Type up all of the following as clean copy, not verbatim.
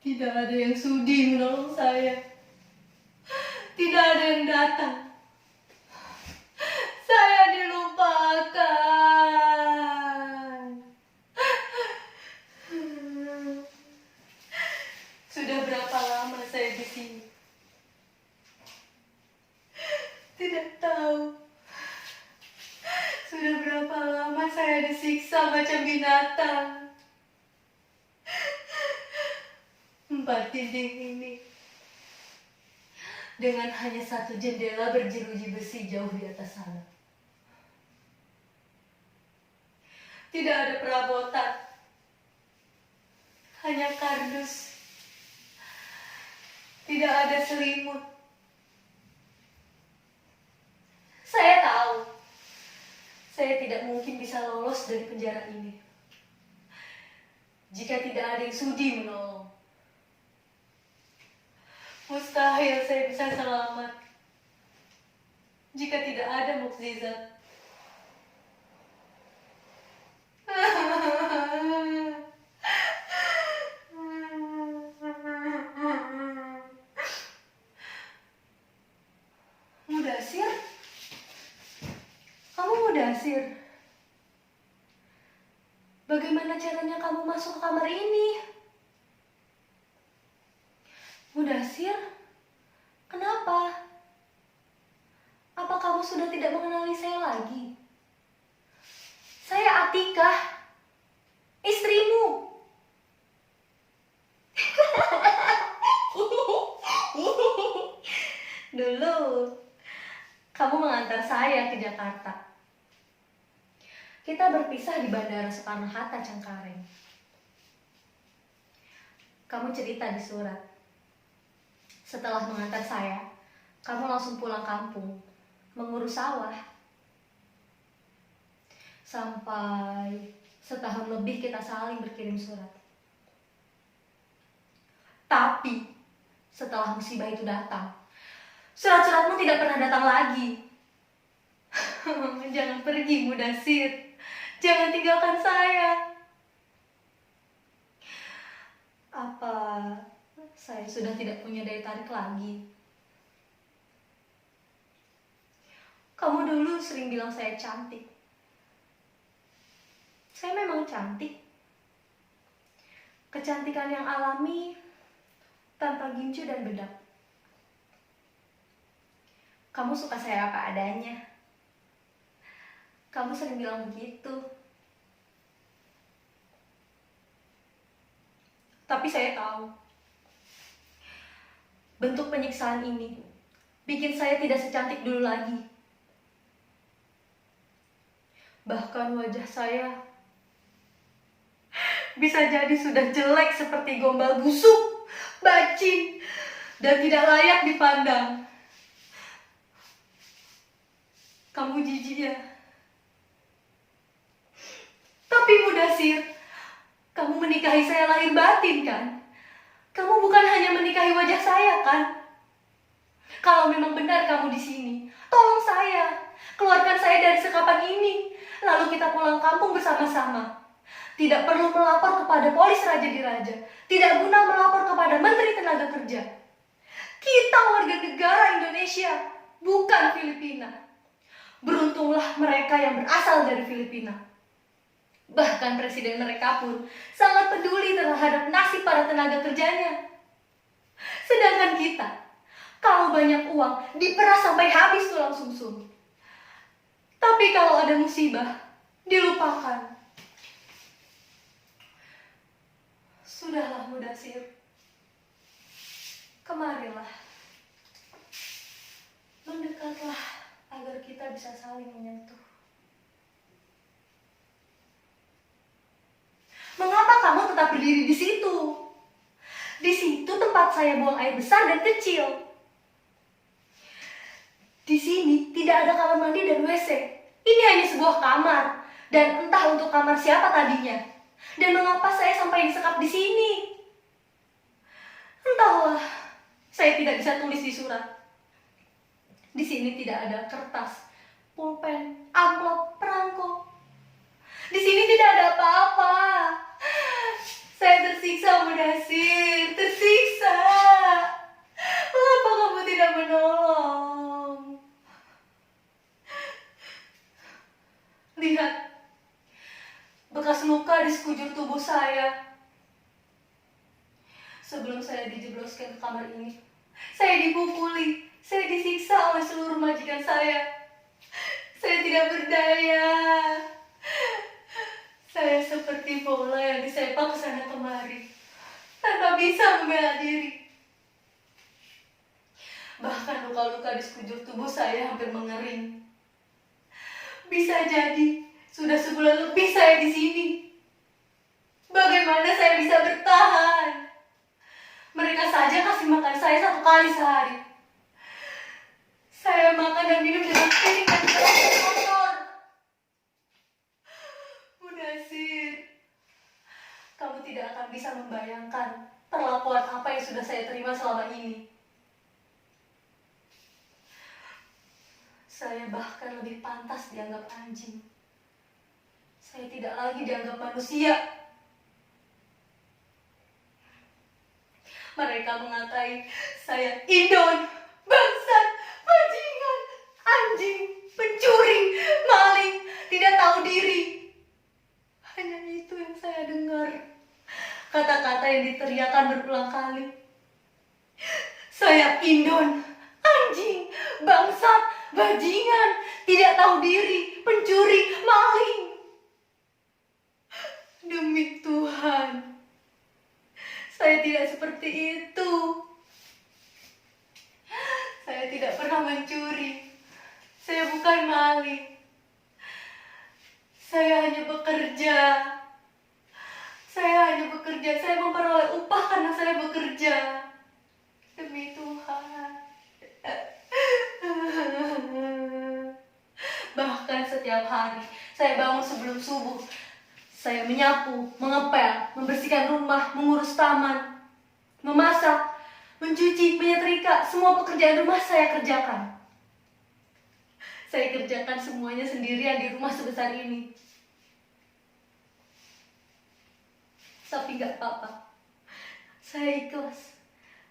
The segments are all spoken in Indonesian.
Tidak ada yang sudi menolong saya. Tidak ada yang datang. Saya dilupakan. Sudah berapa lama saya di sini? Tidak tahu. Sudah berapa lama saya disiksa macam binatang. 4 dinding ini dengan hanya 1 jendela berjeruji besi jauh di atas sana. Tidak ada perabotan, hanya kardus. Tidak ada selimut. Saya tahu, saya tidak mungkin bisa lolos dari penjara ini jika tidak ada yang sudi menolong. Mustahil saya bisa selamat jika tidak ada mukjizat. Mudasir? Kamu Mudasir? Bagaimana caranya kamu masuk ke kamar ini? Mudasir? Kenapa? Apa kamu sudah tidak mengenali saya lagi? Saya Atikah, istrimu. Dulu, kamu mengantar saya ke Jakarta. Kita berpisah di Bandara Soekarno-Hatta, Cengkareng. Kamu cerita di surat. Setelah mengantar saya, kamu langsung pulang kampung, mengurus sawah. Sampai setahun lebih kita saling berkirim surat. Tapi, setelah musibah itu datang, surat-suratmu tidak pernah datang lagi. Jangan pergi, Mudasir. Jangan tinggalkan saya. Apa saya sudah tidak punya daya tarik lagi? Kamu dulu sering bilang saya cantik. Saya memang cantik. Kecantikan yang alami, tanpa gincu dan bedak. Kamu suka saya apa adanya. Kamu sering bilang begitu. Tapi saya tahu, bentuk penyiksaan ini bikin saya tidak secantik dulu lagi. Bahkan wajah saya bisa jadi sudah jelek seperti gombal busuk, bacin, dan tidak layak dipandang. Kamu jijik ya? Tapi Mudasir, kamu menikahi saya lahir batin kan? Kamu bukan hanya menikahi wajah saya kan? Kalau memang benar kamu di sini, tolong saya, keluarkan saya dari sekapan ini, lalu kita pulang kampung bersama-sama. Tidak perlu melapor kepada polis Raja Diraja, tidak guna melapor kepada Menteri Tenaga Kerja. Kita warga negara Indonesia, bukan Filipina. Beruntunglah mereka yang berasal dari Filipina. Bahkan presiden mereka pun sangat peduli terhadap nasib para tenaga kerjanya. Sedangkan kita, kalau banyak uang, diperas sampai habis tulang sumsum. Tapi kalau ada musibah, dilupakan. Sudahlah Mudasir, kemarilah, mendekatlah agar kita bisa saling menyentuh. Mengapa kamu tetap berdiri di situ? Di situ tempat saya buang air besar dan kecil. Di sini tidak ada kamar mandi dan WC. Ini hanya sebuah kamar, dan entah untuk kamar siapa tadinya. Dan mengapa saya sampai disekap di sini? Entahlah, saya tidak bisa tulis di surat. Di sini tidak ada kertas, pulpen, amplop, perangko. Di sini tidak ada apa-apa. Saya tersiksa, Mudasir, tersiksa. sebelum saya dijebloskan ke kamar ini, saya dipukuli, saya disiksa oleh seluruh majikan saya. Saya tidak berdaya. Saya seperti bola yang disepak ke sana kemari, tanpa bisa membela diri. Bahkan luka-luka di sekujur tubuh saya hampir mengering. Bisa jadi sudah sebulan lebih saya di sini. Bagaimana saya bisa bertahan? Mereka saja kasih makan saya 1 kali sehari. Saya makan dan minum dengan piring dan gelas yang kotor. Mudasir, kamu tidak akan bisa membayangkan perlakuan apa yang sudah saya terima selama ini. Saya bahkan lebih pantas dianggap anjing. Saya tidak lagi dianggap manusia. Mereka mengatai saya indon, bangsat, bajingan, anjing, pencuri, maling, tidak tahu diri. Hanya itu yang saya dengar. Kata-kata yang diteriakan berulang kali. Saya indon, anjing, bangsat, bajingan, tidak tahu diri, pencuri, maling. Demi Tuhan, saya tidak seperti itu. Saya tidak pernah mencuri. Saya bukan maling. Saya hanya bekerja. Saya memperoleh upah karena saya bekerja. Demi Tuhan. Bahkan setiap hari saya bangun sebelum subuh. Saya menyapu, mengepel, membersihkan rumah, mengurus taman, memasak, mencuci, menyetrika. Semua pekerjaan rumah saya kerjakan. Saya kerjakan semuanya sendirian di rumah sebesar ini. Tapi gak apa-apa. Saya ikhlas.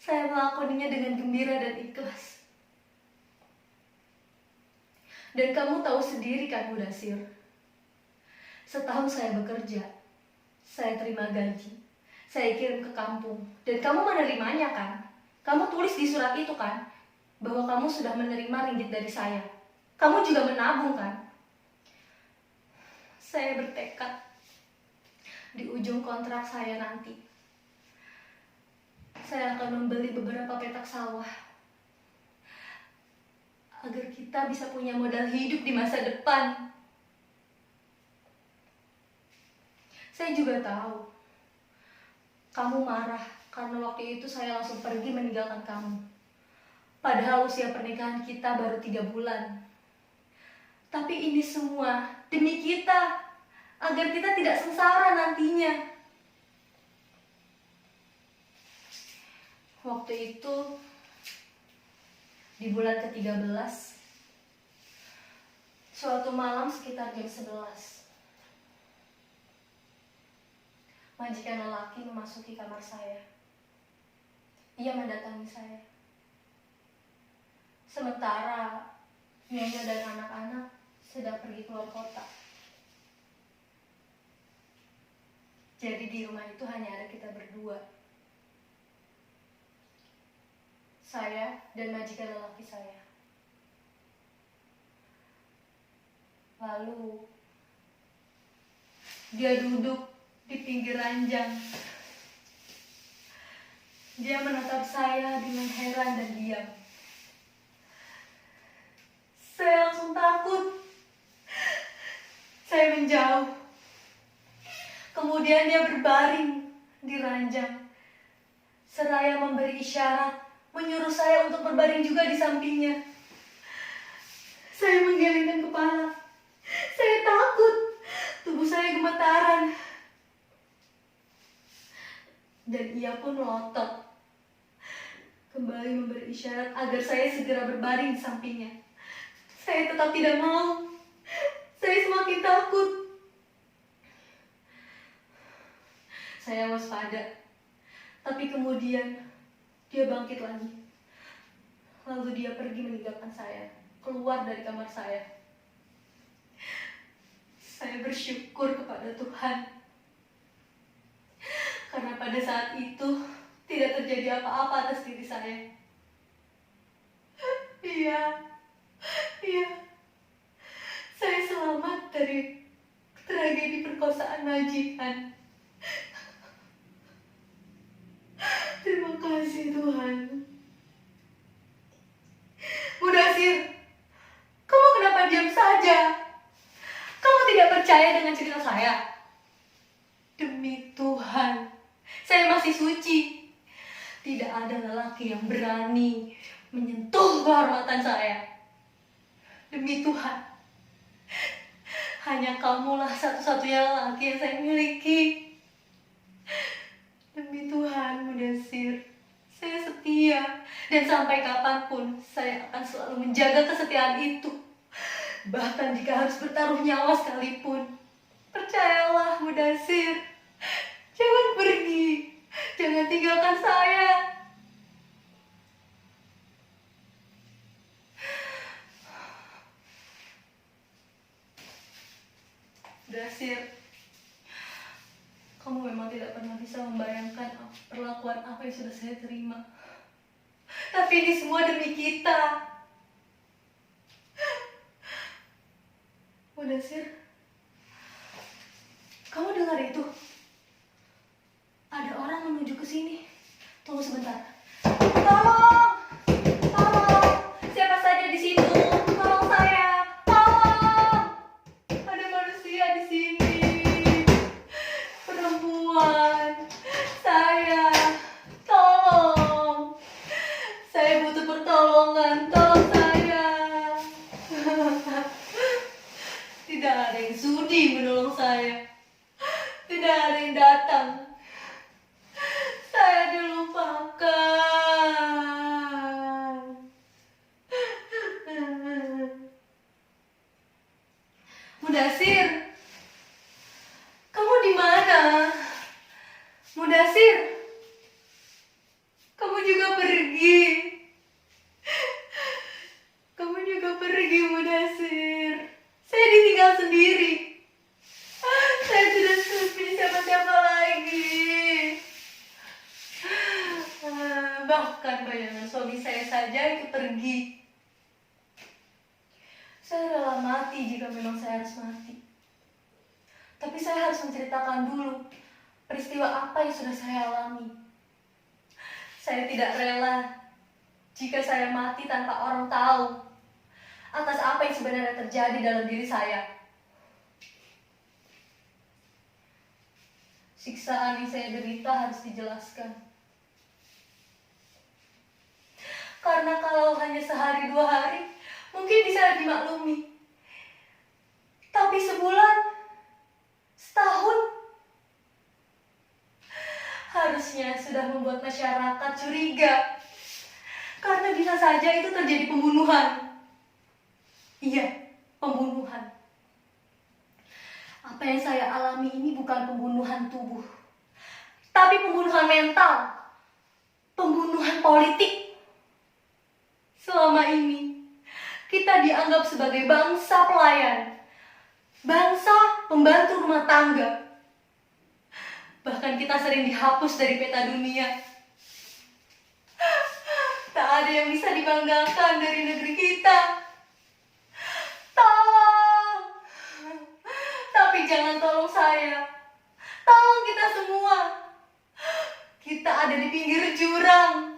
Saya melakoninya dengan gembira dan ikhlas. Dan kamu tahu sendiri kan, Mudasir, setahun saya bekerja, saya terima gaji, saya kirim ke kampung, dan kamu menerimanya kan? Kamu tulis di surat itu kan, bahwa kamu sudah menerima ringgit dari saya. Kamu juga menabung kan? Saya bertekad, di ujung kontrak saya nanti, saya akan membeli beberapa petak sawah, agar kita bisa punya modal hidup di masa depan. Saya juga tahu, kamu marah karena waktu itu saya langsung pergi meninggalkan kamu. Padahal usia pernikahan kita baru 3 bulan. Tapi ini semua demi kita, agar kita tidak sengsara nantinya. Waktu itu, di bulan ke-13, suatu malam sekitar jam 11, majikan lelaki memasuki kamar saya. Ia mendatangi saya. Sementara Nyonya dan anak-anak sedang pergi keluar kota. Jadi di rumah itu hanya ada kita berdua. Saya dan majikan lelaki saya. Lalu dia duduk di pinggir ranjang. Dia menatap saya dengan heran dan diam. Saya langsung takut. Saya menjauh. Kemudian dia berbaring di ranjang, seraya memberi isyarat, menyuruh saya untuk berbaring juga di sampingnya. Saya menggelengkan kepala. Saya takut. Tubuh saya gemetaran. Dan ia pun melotot, kembali memberi isyarat agar saya segera berbaring di sampingnya. Saya tetap tidak mau. Saya semakin takut. Saya waspada. Tapi kemudian dia bangkit lagi. Lalu dia pergi meninggalkan saya, keluar dari kamar saya. Saya bersyukur kepada Tuhan, karena pada saat itu tidak terjadi apa-apa atas diri saya. Iya, iya, saya selamat dari tragedi perkosaan majikan. Terima kasih Tuhan. Mudasir, kamu kenapa diam saja? Kamu tidak percaya dengan cerita saya? Demi Tuhan, saya masih suci. Tidak ada lelaki yang berani menyentuh kehormatan saya. Demi Tuhan, hanya kamulah satu-satunya lelaki yang saya miliki. Demi Tuhan, Mudasir, saya setia. Dan sampai kapanpun, saya akan selalu menjaga kesetiaan itu. Bahkan jika harus bertaruh nyawa sekalipun. Percayalah, Mudasir. Jangan pergi. Jangan tinggalkan saya. Mudasir, kamu memang tidak pernah bisa membayangkan perlakuan apa yang sudah saya terima. Tapi ini semua demi kita. Mudasir, kamu dengar itu? Ada orang menuju ke sini. Tunggu sebentar. Tolong! Tolong! Siapa saja di situ? Tolong saya! Tolong! Ada manusia di sini. Perempuan. Saya. Tolong! Saya butuh pertolongan. Tolong saya. Tidak ada yang sudi menolong saya. Tidak ada yang datang. Saya dilupakan. Mudasir, kamu di mana? Mudasir, kamu juga pergi. Kamu juga pergi, Mudasir. Saya ditinggal sendiri. Saya tidak punya siapa-siapa lagi. Bahkan bayangan suami saya saja itu pergi. Saya rela mati jika memang saya harus mati. Tapi saya harus menceritakan dulu peristiwa apa yang sudah saya alami. Saya tidak rela jika saya mati tanpa orang tahu atas apa yang sebenarnya terjadi dalam diri saya. Siksaan yang saya derita harus dijelaskan. Karena kalau hanya sehari 2 hari, mungkin bisa dimaklumi. Tapi sebulan, setahun, harusnya sudah membuat masyarakat curiga. Karena bisa saja itu terjadi pembunuhan. Iya, pembunuhan. Apa yang saya alami ini bukan pembunuhan tubuh, tapi pembunuhan mental, pembunuhan politik. Selama ini, kita dianggap sebagai bangsa pelayan, bangsa pembantu rumah tangga. Bahkan kita sering dihapus dari peta dunia. Tak ada yang bisa dibanggakan dari negeri kita. Tolong! Tapi jangan tolong saya. Tolong kita semua. Kita ada di pinggir jurang.